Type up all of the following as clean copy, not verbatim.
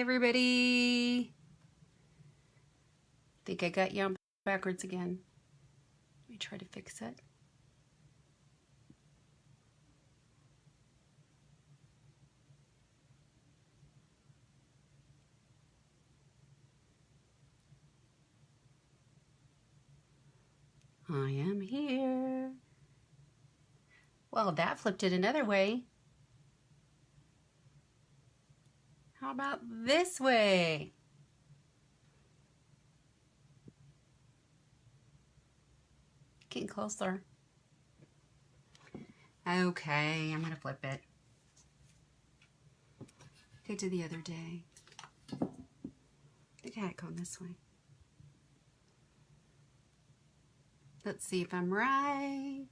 everybody. Think I got you on backwards again. Let me try to fix it. I am here. Well, that flipped it another way. How about this way? Getting closer. Okay, I'm gonna flip it. I did the other day. I think I had it going this way. Let's see if I'm right.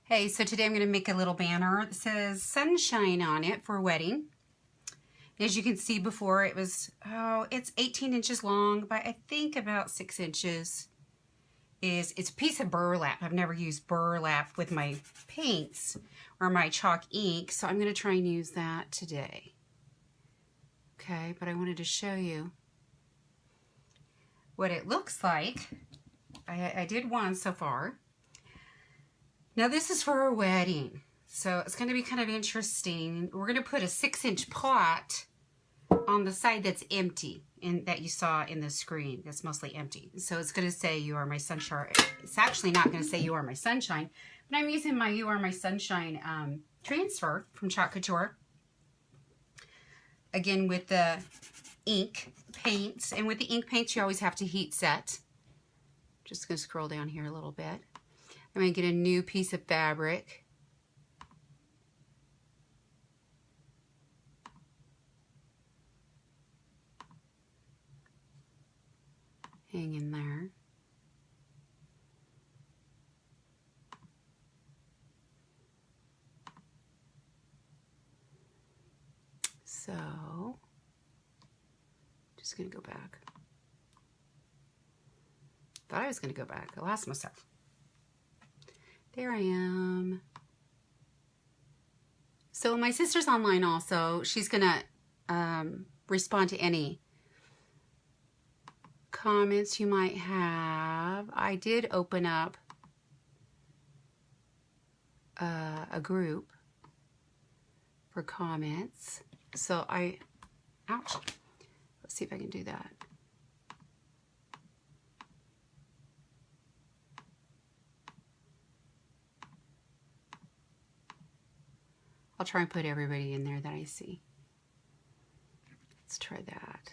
Hey, so today I'm going to make a little banner that says sunshine on it for a wedding. As you can see before, it was, it's 18 inches long, but I think about 6 inches it's a piece of burlap. I've never used burlap with my paints or my chalk ink, so I'm going to try and use that today. Okay, but I wanted to show you what it looks like. I did one so far. Now this is for a wedding, so it's going to be kind of interesting. We're going to put a 6-inch pot on the side that's empty, and that you saw in the screen. That's mostly empty. So it's going to say "You Are My Sunshine." It's actually not going to say "You Are My Sunshine," but I'm using my "You Are My Sunshine" transfer from Chalk Couture. Again with the ink paints, and with the ink paints you always have to heat set. Just going to scroll down here a little bit. I'm going to get a new piece of fabric. Hang in there. So, just going to go back. Thought I was going to go back. I lost myself. There I am. So my sister's online also. She's going to respond to any comments you might have. I did open up a group for comments. So ouch. Let's see if I can do that. I'll try and put everybody in there that I see. Let's try that.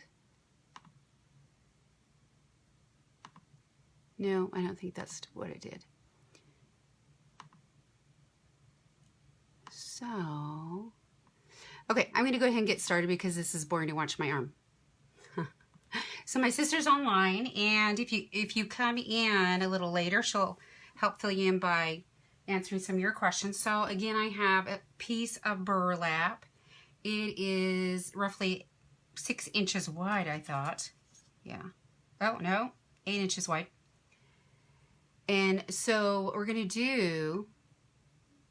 No, I don't think that's what I did. So, okay, I'm going to go ahead and get started because this is boring to watch my arm. So my sister's online, and if you come in a little later, she'll help fill you in by answering some of your questions. So again, I have a piece of burlap. It is roughly 6 inches wide, I thought. Yeah. Oh, no, 8 inches wide. And so what we're going to do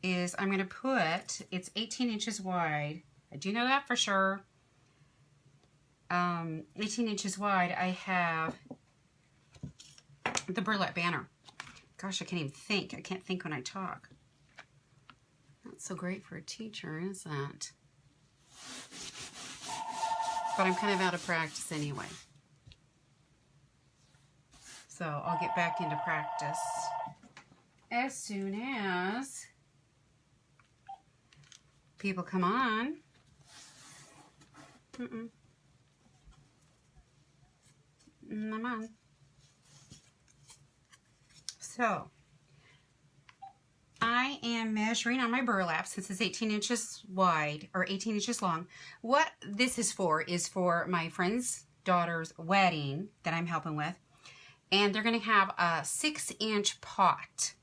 is I'm going to put, it's 18 inches wide. I do know that for sure. 18 inches wide, I have the burlap banner. Gosh, I can't even think. I can't think when I talk. Not so great for a teacher, is that? But I'm kind of out of practice anyway. So I'll get back into practice as soon as people come on. I'm on. So, I am measuring on my burlap since it's 18 inches wide, or 18 inches long. What this is for my friend's daughter's wedding that I'm helping with. And they're going to have a 6-inch pot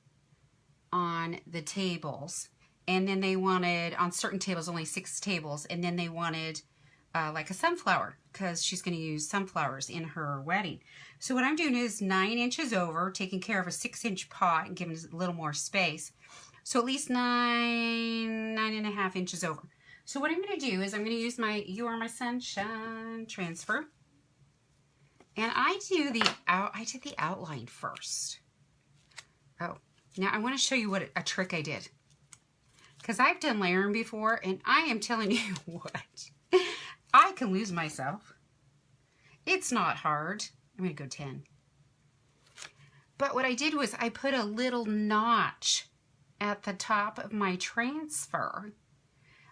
on the tables. And then they wanted, on certain tables, only 6 tables. And then they wanted like a sunflower, because she's going to use sunflowers in her wedding. So what I'm doing is 9 inches over, taking care of a 6-inch pot and giving it a little more space. So at least 9.5 inches over. So what I'm going to do is I'm going to use my You Are My Sunshine transfer. And I did the outline first. Oh, now I want to show you what a trick I did. Because I've done layering before, and I am telling you what. I can lose myself. It's not hard. I'm going to go 10. But what I did was I put a little notch at the top of my transfer.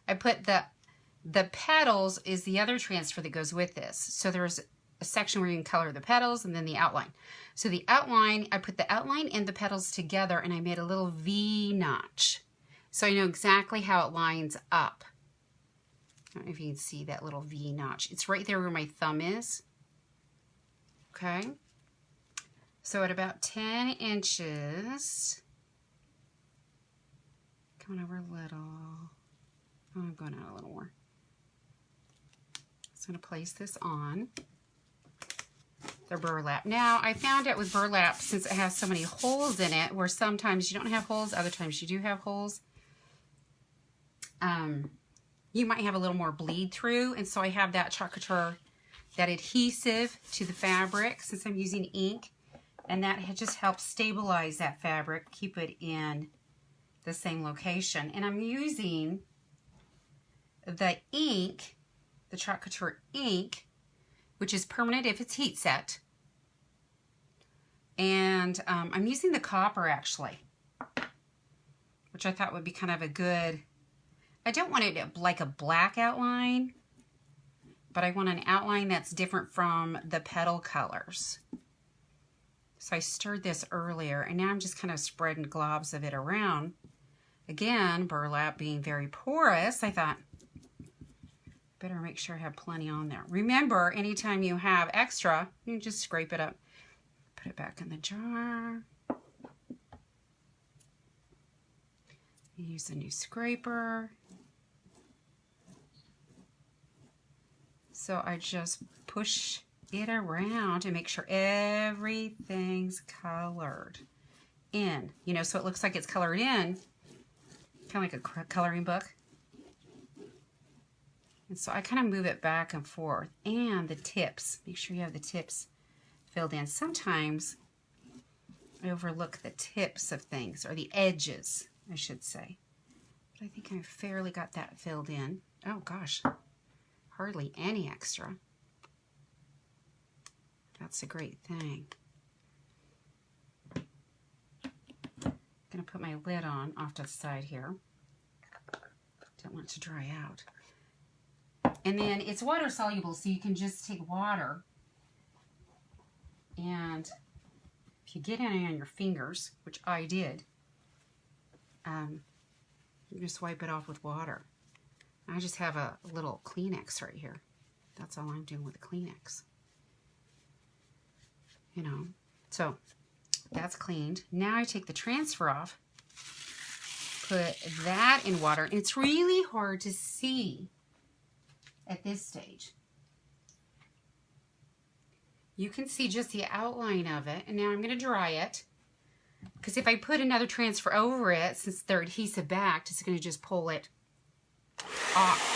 I put the petals is the other transfer that goes with this. So there's a section where you can color the petals and then the outline. So the outline, I put the outline and the petals together and I made a little V notch. So I know exactly how it lines up. I don't know if you can see that little V notch. It's right there where my thumb is. Okay. So at about 10 inches, coming over a little. Oh, I'm going out a little more. Just going to place this on the burlap. Now, I found out with burlap, since it has so many holes in it, where sometimes you don't have holes, other times you do have holes, you might have a little more bleed through. And so I have that Chalk Couture, that adhesive to the fabric, since I'm using ink. And that just helps stabilize that fabric, keep it in the same location. And I'm using the ink, the Chalk Couture ink, which is permanent if it's heat set. And I'm using the copper actually, which I thought would be kind of a good, I don't want it like a black outline, but I want an outline that's different from the petal colors. So I stirred this earlier, and now I'm just kind of spreading globs of it around. Again, burlap being very porous, I thought, better make sure I have plenty on there. Remember, anytime you have extra, you can just scrape it up. Put it back in the jar. Use a new scraper. So I just push it around to make sure everything's colored in. You know, so it looks like it's colored in. Kind of like a coloring book. And so I kind of move it back and forth. And the tips. Make sure you have the tips filled in. Sometimes I overlook the tips of things, or the edges, I should say. But I think I fairly got that filled in. Oh gosh, hardly any extra. That's a great thing. I'm going to put my lid on off to the side here. Don't want it to dry out. And then it's water soluble, so you can just take water, and if you get any on your fingers, which I did, you just wipe it off with water. I just have a little Kleenex right here. That's all I'm doing with the Kleenex. You know, so that's cleaned. Now I take the transfer off, put that in water, and it's really hard to see at this stage. You can see just the outline of it, and now I'm going to dry it, because if I put another transfer over it, since they're adhesive backed, it's going to just pull it off.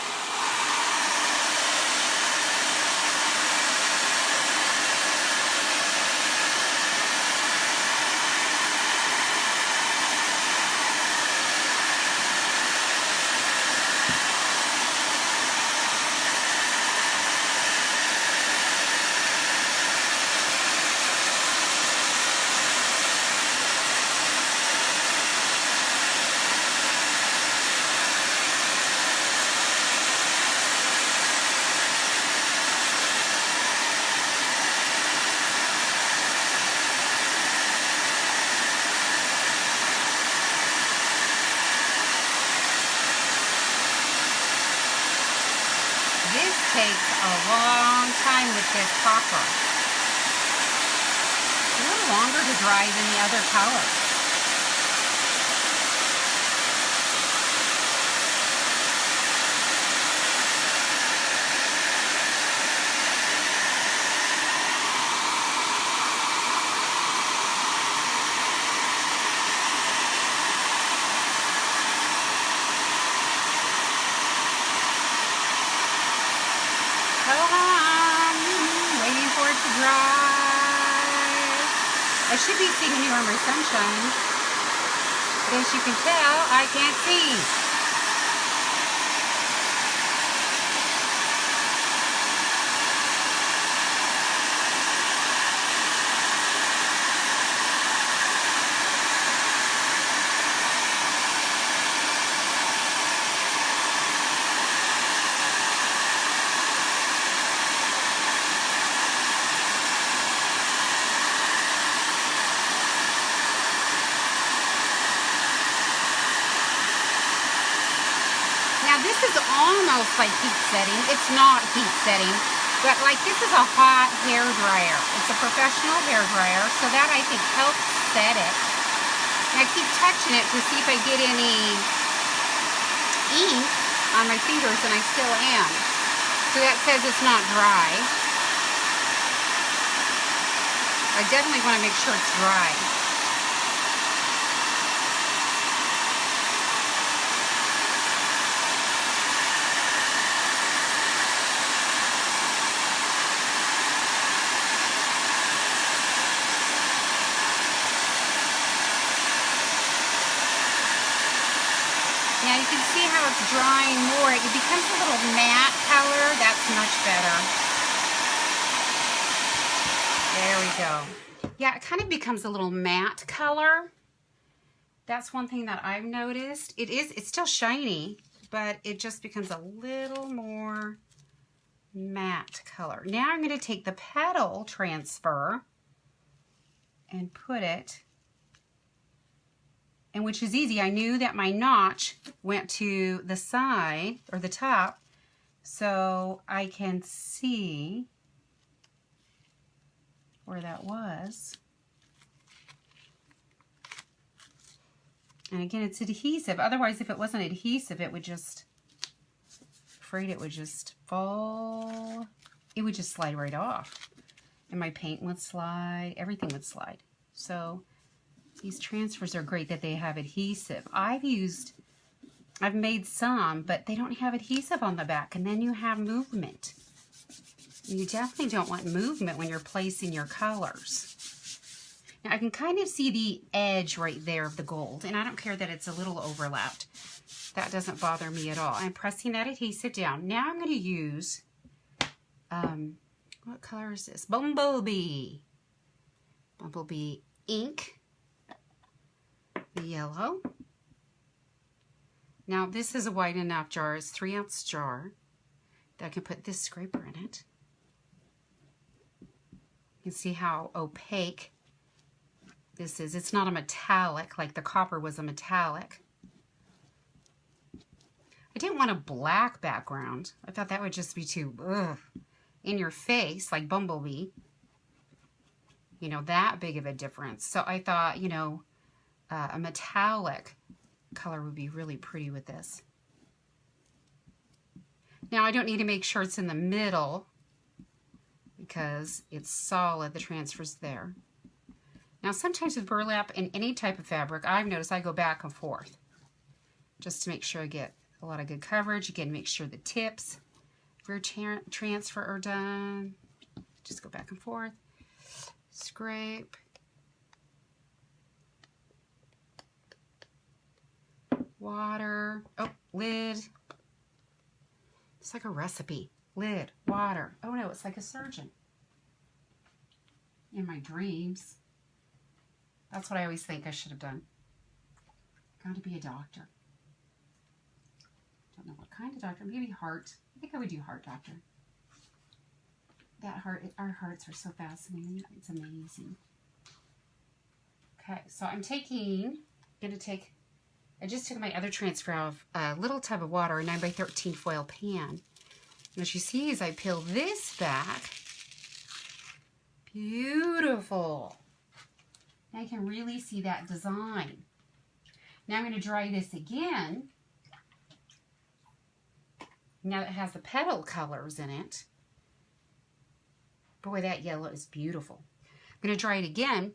Takes a long time with this copper. It's a little longer to dry than the other colors. I should be seeing you on my sunshine. But as you can tell, I can't see. Now this is almost like heat setting. It's not heat setting, but like this is a hot hair dryer. It's a professional hair dryer, so that I think helps set it. And I keep touching it to see if I get any ink on my fingers, and I still am. So that says it's not dry. I definitely want to make sure it's dry. Now you can see how it's drying more. It becomes a little matte color. That's much better. There we go. Yeah, it kind of becomes a little matte color. That's one thing that I've noticed. It's still shiny, but it just becomes a little more matte color. Now I'm going to take the petal transfer and put it, and which is easy. I knew that my notch went to the side or the top, so I can see where that was. And again, it's adhesive. Otherwise, if it wasn't adhesive, it would just, afraid it would just fall. It would just slide right off. And my paint would slide, everything would slide. So these transfers are great that they have adhesive. I've made some, but they don't have adhesive on the back, and then you have movement. You definitely don't want movement when you're placing your colors. Now I can kind of see the edge right there of the gold, and I don't care that it's a little overlapped. That doesn't bother me at all. I'm pressing that adhesive down. Now I'm going to use, what color is this? Bumblebee. Bumblebee ink. The yellow. Now this is a wide enough jar. It's a 3-ounce jar that I can put this scraper in it. You can see how opaque this is. It's not a metallic like the copper was a metallic. I didn't want a black background. I thought that would just be too in your face like Bumblebee. You know, that big of a difference. So I thought, you know, a metallic color would be really pretty with this. Now I don't need to make sure it's in the middle because it's solid, the transfer's there. Now sometimes with burlap and any type of fabric, I've noticed I go back and forth just to make sure I get a lot of good coverage. Again, make sure the tips for your transfer are done. Just go back and forth, scrape. Water. Oh, lid. It's like a recipe. Lid, water. Oh no, it's like a surgeon. In my dreams. That's what I always think I should have done. Got to be a doctor. Don't know what kind of doctor. Maybe heart. I think I would do heart doctor. That heart, our hearts are so fascinating. It's amazing. Okay, so I'm gonna take, I just took my other transfer out of a little tub of water, a 9x13 foil pan. And as you see, as I peel this back, beautiful. Now I can really see that design. Now I'm going to dry this again. Now that it has the petal colors in it. Boy, that yellow is beautiful. I'm going to dry it again.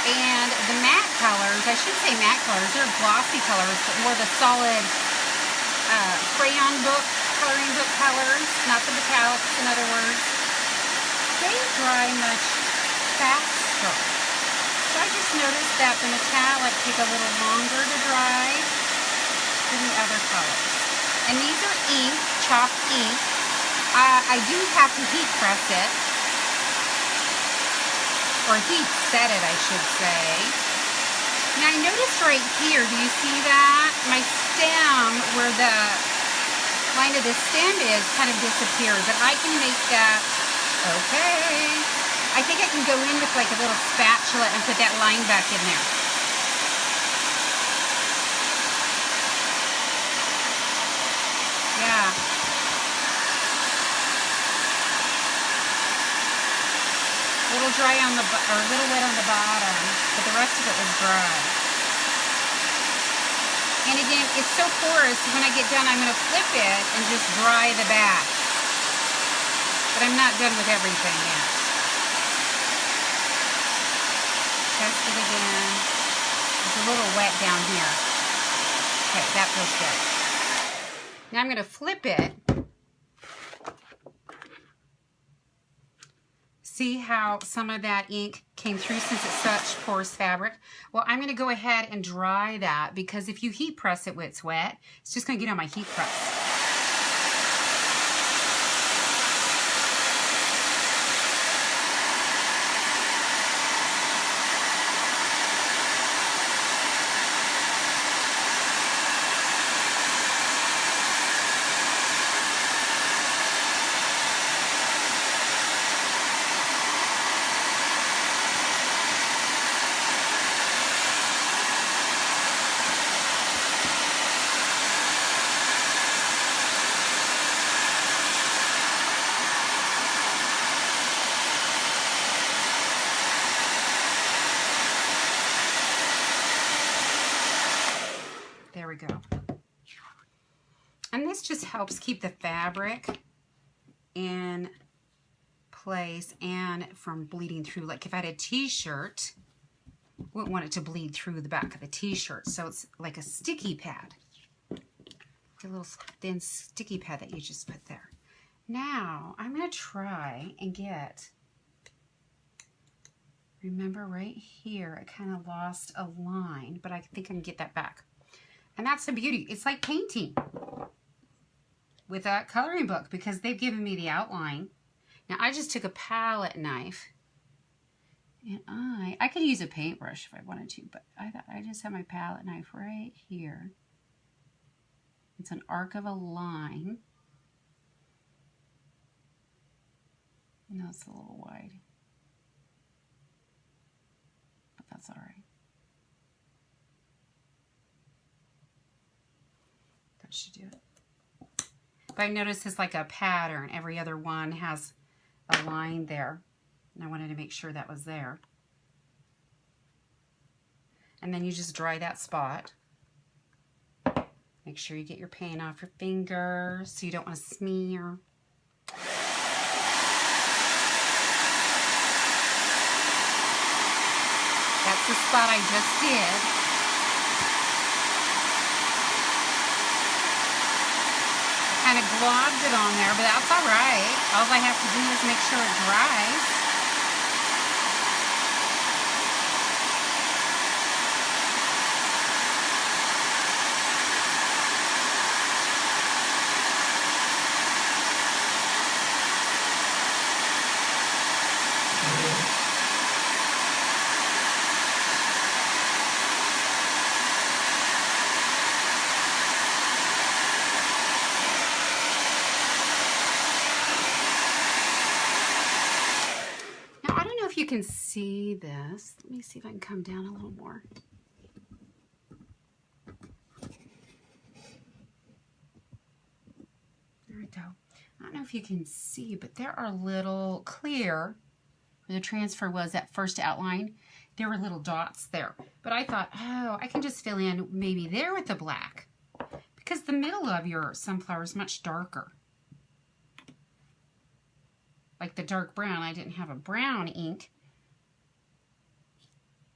And the matte colors, I should say matte colors, they're glossy colors, but more the solid crayon book, coloring book colors, not the metallics, in other words, they dry much faster. So I just noticed that the metallic take a little longer to dry than the other colors. And these are ink, chalk ink. I do have to heat press it, or heat set it, I should say. Now I noticed right here, do you see that? My stem, where the line of the stem is, kind of disappeared, but I can make that, okay. I think I can go in with like a little spatula and put that line back in there. Yeah. A little dry on the, or a little wet on the bottom, but the rest of it was dry. And again, it's so porous, when I get done, I'm going to flip it and just dry the back. But I'm not done with everything yet. Test it again. It's a little wet down here. Okay, that feels good. Now I'm going to flip it. See how some of that ink came through since it's such porous fabric? Well, I'm going to go ahead and dry that, because if you heat press it when it's wet, it's just going to get on my heat press. There we go. And this just helps keep the fabric in place and from bleeding through. Like if I had a t-shirt, wouldn't want it to bleed through the back of the t-shirt. So it's like a sticky pad. A little thin sticky pad that you just put there. Now I'm going to try and get, remember right here, I kind of lost a line, but I think I can get that back. And that's the beauty. It's like painting with a coloring book, because they've given me the outline. Now I just took a palette knife, and I could use a paintbrush if I wanted to, but I just have my palette knife right here. It's an arc of a line. No, it's a little wide, but that's all right. That should do it. But I noticed it's like a pattern. Every other one has a line there, and I wanted to make sure that was there. And then you just dry that spot. Make sure you get your paint off your fingers so you don't want to smear. That's the spot I just did. I kind of globbed it on there, but that's all right. All I have to do is make sure it dries. You can see this. Let me see if I can come down a little more. There we go. I don't know if you can see, but there are little clear, where the transfer was, that first outline, there were little dots there. But I thought, oh, I can just fill in maybe there with the black, because the middle of your sunflower is much darker. Like the dark brown, I didn't have a brown ink.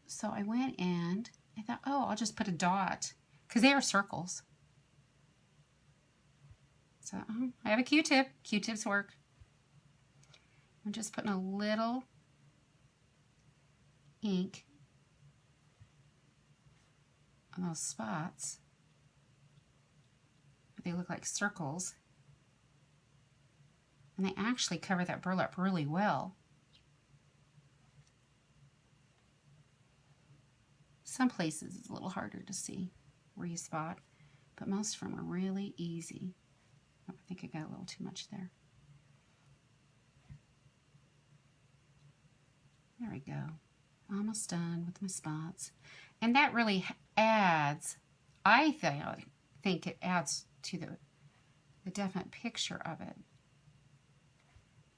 So I went and I thought, oh, I'll just put a dot, because they are circles. So I have a Q-tip. Q-tips work. I'm just putting a little ink on those spots. They look like circles. And they actually cover that burlap really well. Some places it's a little harder to see where you spot, but most of them are really easy. Oh, I think I got a little too much there. There we go. Almost done with my spots. And that really adds, I think it adds to the definite picture of it.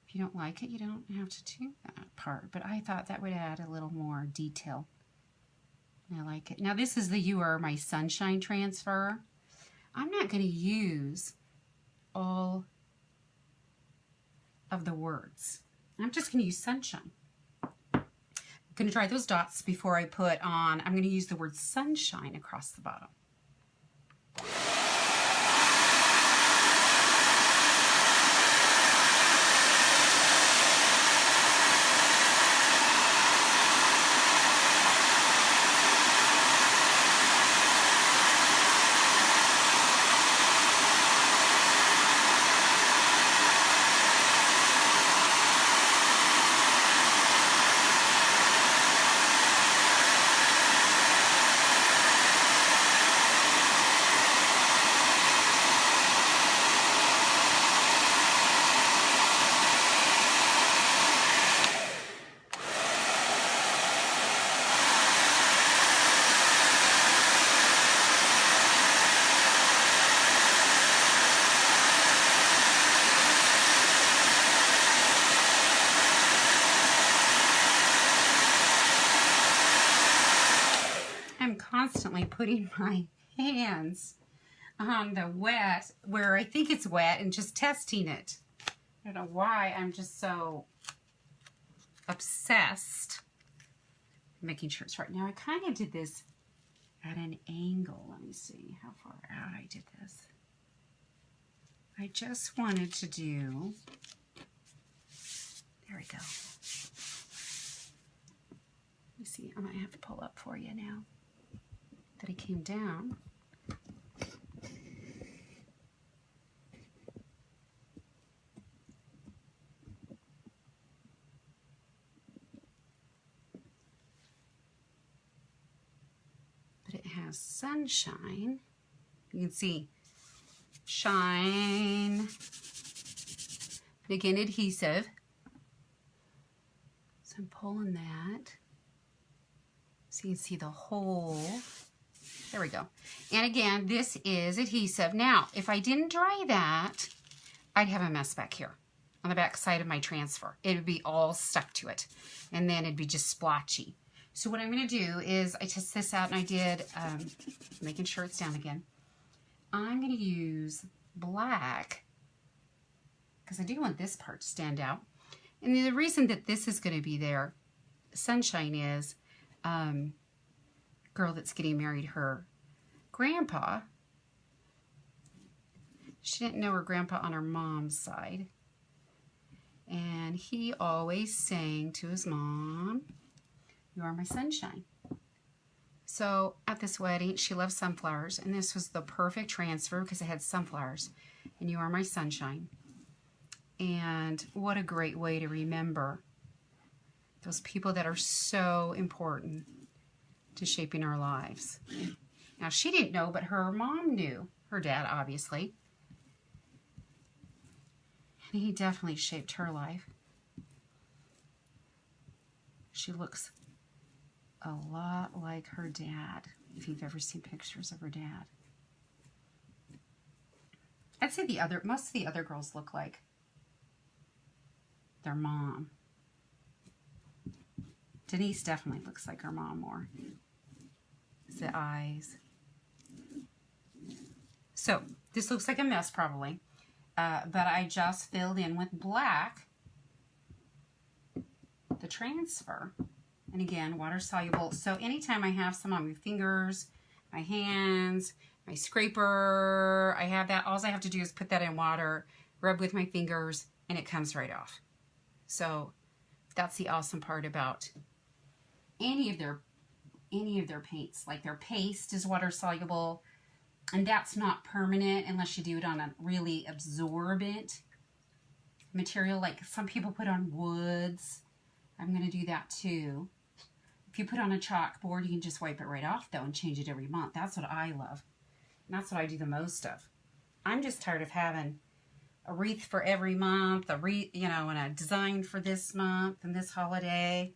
If you don't like it, you don't have to do that part, but I thought that would add a little more detail. I like it. Now this is the You Are My Sunshine transfer. I'm not going to use all of the words. I'm just going to use sunshine. I'm going to dry those dots before I put on, I'm going to use the word sunshine across the bottom. Constantly putting my hands on the wet where I think it's wet and just testing it. I don't know why I'm just so obsessed making sure it's right. Now I kind of did this at an angle. Let me see how far out I did this. I just wanted to do, there we go. Let me see, I might have to pull up for you now that he came down. But it has sunshine. You can see shine. And again, adhesive. So I'm pulling that so you can see the whole. There we go. And again, this is adhesive. Now, if I didn't dry that, I'd have a mess back here on the back side of my transfer. It would be all stuck to it. And then it'd be just splotchy. So what I'm going to do is I test this out, and I did, making sure it's down again. I'm going to use black because I do want this part to stand out. And the reason that this is going to be there, sunshine, is girl that's getting married, her grandpa, she didn't know her grandpa on her mom's side, and he always sang to his mom, "You are my sunshine." So at this wedding, she loved sunflowers, and this was the perfect transfer because it had sunflowers, and "You are my sunshine." And what a great way to remember those people that are so important to shaping our lives. Now, she didn't know, but her mom knew. Her dad, obviously. And he definitely shaped her life. She looks a lot like her dad, if you've ever seen pictures of her dad. I'd say most of the other girls look like their mom. Denise definitely looks like her mom more. The eyes. So this looks like a mess probably, but I just filled in with black the transfer, and again, water soluble. So anytime I have some on my fingers, my hands, my scraper. I have that. All I have to do is put that in water, rub with my fingers, and it comes right off. So that's the awesome part about any of their paints. Like their paste is water soluble, and that's not permanent unless you do it on a really absorbent material. Like some people put on woods. I'm going to do that too. If you put on a chalkboard, you can just wipe it right off though and change it every month. That's what I love. And that's what I do the most of. I'm just tired of having a wreath for every month, a wreath, you know, and a design for this month and this holiday.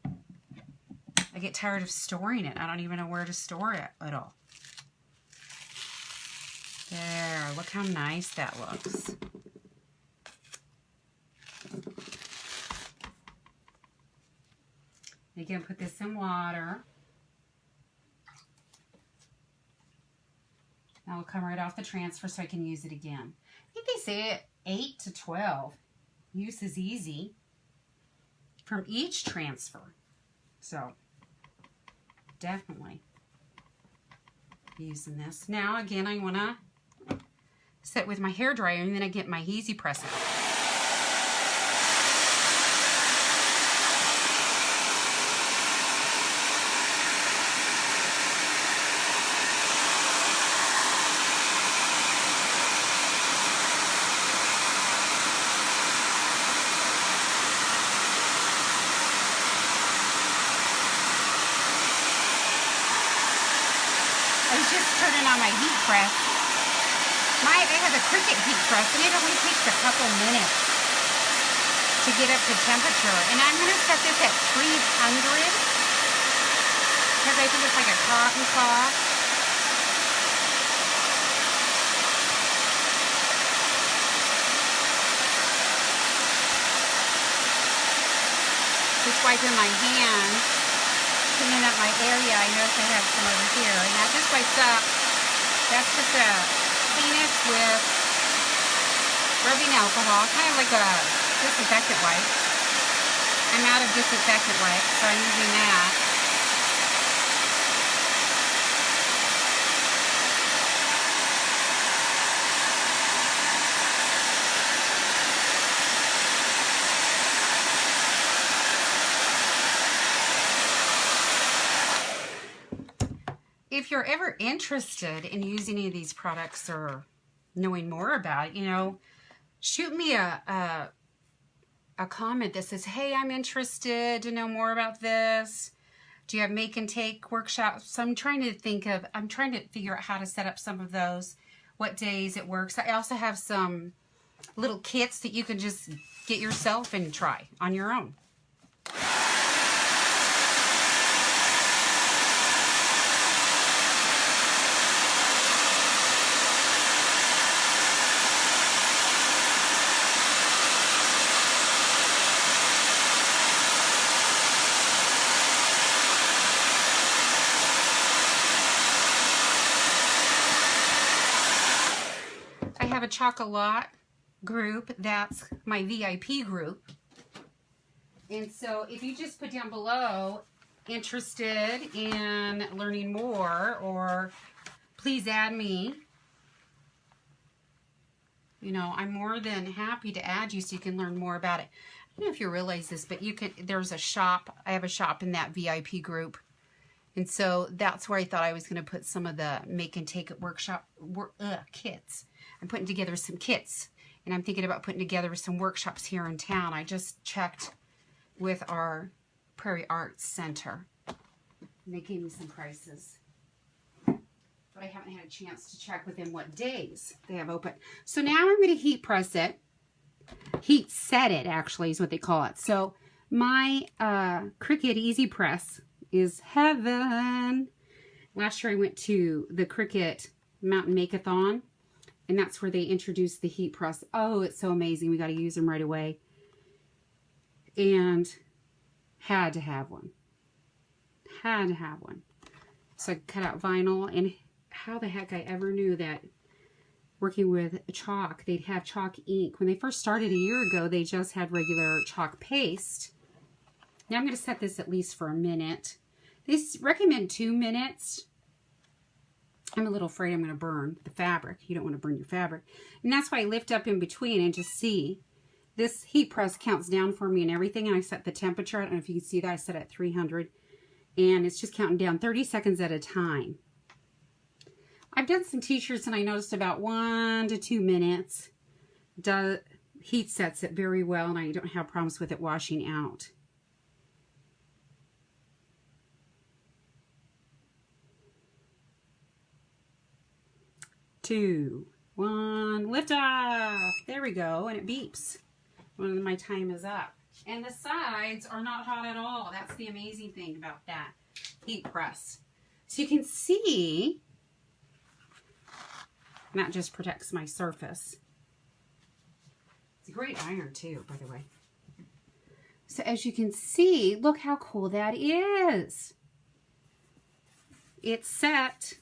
I get tired of storing it. I don't even know where to store it at all. There, look how nice that looks. Again, put this in water. That will come right off the transfer so I can use it again. I think they say 8 to 12. Use is easy from each transfer. So, definitely using this. Now, again, I want to set with my hairdryer, and then I get my easy press out. I was just turning on my heat press. I have a Cricut heat press, and it only takes a couple minutes to get up to temperature. And I'm going to set this at 300 because I think it's like a cotton cloth. Just wiping my hands, cleaning up my area. I notice I have some over here, and that just wipes up. That's just a cleanest with rubbing alcohol, kind of like a disinfectant wipe. I'm out of disinfectant wipes, so I'm using that. If you're ever interested in using any of these products or knowing more about it, you know, shoot me a comment that says, hey, I'm interested to know more about this. Do you have make and take workshops? I'm trying to figure out how to set up some of those, what days it works. I also have some little kits that you can just get yourself and try on your own. I have a Chocolate group. That's my VIP group. And so if you just put down below, interested in learning more, or please add me. You know, I'm more than happy to add you so you can learn more about it. I don't know if you realize this, but you can, there's a shop. I have a shop in that VIP group. And so that's where I thought I was going to put some of the make and take it workshop kits. I'm putting together some kits, and I'm thinking about putting together some workshops here in town. I just checked with our Prairie Arts Center, and they gave me some prices. But I haven't had a chance to check with them what days they have open. So now I'm going to heat press it. Heat set it, actually, is what they call it. So my Cricut Easy Press is heaven. Last year I went to the Cricut Mountain Make-a-thon, and that's where they introduced the heat press. Oh, it's so amazing. We got to use them right away. And had to have one. Had to have one. So I cut out vinyl, and how the heck I ever knew that working with chalk, they'd have chalk ink. When they first started a year ago, they just had regular chalk paste. Now I'm going to set this at least for a minute. They recommend 2 minutes. I'm a little afraid I'm going to burn the fabric. You don't want to burn your fabric. And that's why I lift up in between and just see. This heat press counts down for me and everything. And I set the temperature. I don't know if you can see that. I set it at 300. And it's just counting down 30 seconds at a time. I've done some t-shirts and I noticed about 1 to 2 minutes. Heat sets it very well and I don't have problems with it washing out. Two, one, lift off. There we go, and it beeps when my time is up. And the sides are not hot at all. That's the amazing thing about that heat press. So you can see, and that just protects my surface. It's a great iron too, by the way. So as you can see, look how cool that is. It's set.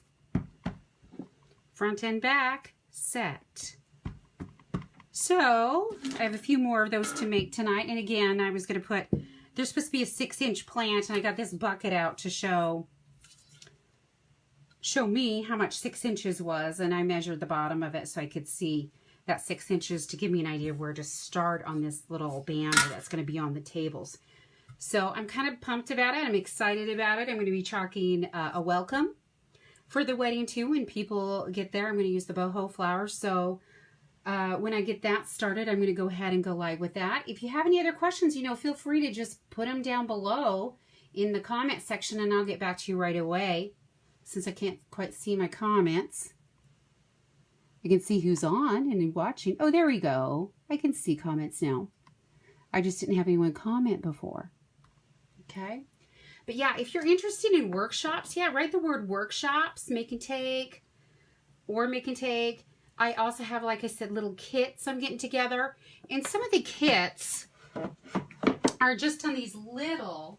Front and back, set. So, I have a few more of those to make tonight. And again, I was going to put, there's supposed to be a 6-inch plant. And I got this bucket out to show me how much 6 inches was. And I measured the bottom of it so I could see that 6 inches to give me an idea of where to start on this little banner that's going to be on the tables. So, I'm kind of pumped about it. I'm excited about it. I'm going to be chalking a welcome for the wedding too. When people get there, I'm going to use the boho flowers. So when I get that started, I'm going to go ahead and go live with that. If you have any other questions, feel free to just put them down below in the comment section and I'll get back to you right away. Since I can't quite see my comments, I can see who's on and watching. Oh, there we go. I can see comments now. I just didn't have anyone comment before. Okay. But yeah, if you're interested in workshops, yeah, write the word workshops, make and take, or make and take. I also have, like I said, little kits I'm getting together. And some of the kits are just on these little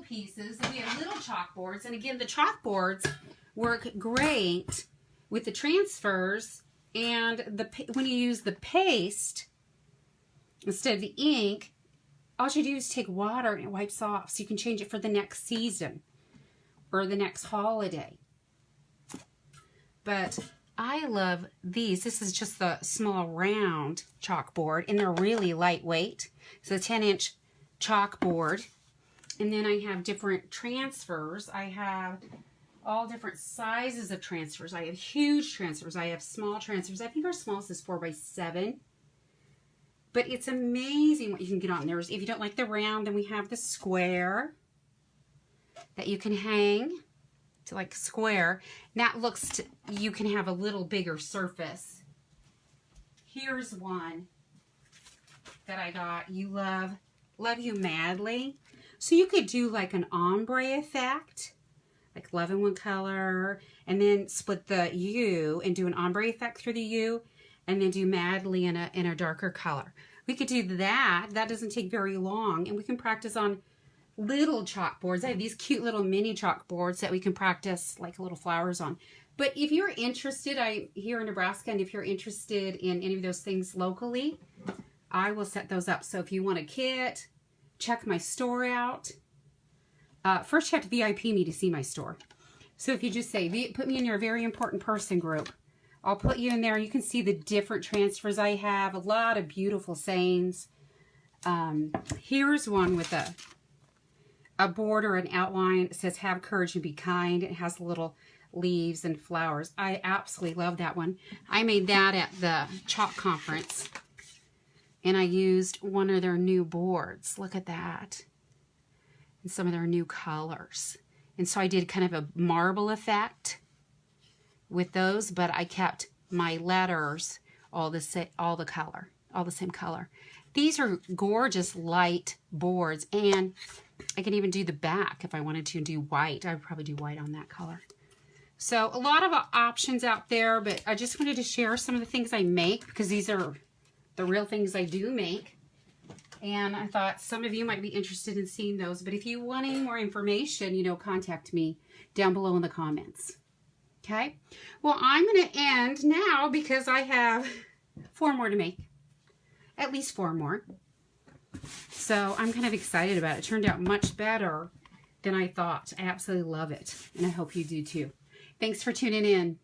pieces. And we have little chalkboards. And again, the chalkboards work great with the transfers. And when you use the paste instead of the ink, all you do is take water and it wipes off. So you can change it for the next season or the next holiday. But I love these. This is just the small round chalkboard and they're really lightweight. It's a 10-inch chalkboard. And then I have different transfers. I have all different sizes of transfers. I have huge transfers. I have small transfers. I think our smallest is 4x7. But it's amazing what you can get on there. If you don't like the round, then we have the square that you can hang to like square. And that looks you can have a little bigger surface. Here's one that I got. You love you madly. So you could do like an ombre effect, like love in one color, and then split the U and do an ombre effect through the U. And then do madly in a darker color. We could do that. That doesn't take very long. And we can practice on little chalkboards. I have these cute little mini chalkboards that we can practice like little flowers on. But if you're interested, I'm here in Nebraska, and if you're interested in any of those things locally, I will set those up. So if you want a kit, check my store out. First, you have to VIP me to see my store. So if you just say, put me in your very important person group, I'll put you in there. You can see the different transfers I have. A lot of beautiful sayings. Here's one with a border, an outline. It says, have courage and be kind. It has little leaves and flowers. I absolutely love that one. I made that at the Chalk conference. And I used one of their new boards. Look at that. And some of their new colors. And so I did kind of a marble effect with those, but I kept my letters all the same color. These are gorgeous light boards, and I can even do the back if I wanted to do white. I would probably do white on that color. So a lot of options out there, but I just wanted to share some of the things I make because these are the real things I do make. And I thought some of you might be interested in seeing those, but if you want any more information, contact me down below in the comments. Okay, well, I'm going to end now because I have 4 more to make. At least 4 more. So I'm kind of excited about it. It turned out much better than I thought. I absolutely love it. And I hope you do too. Thanks for tuning in.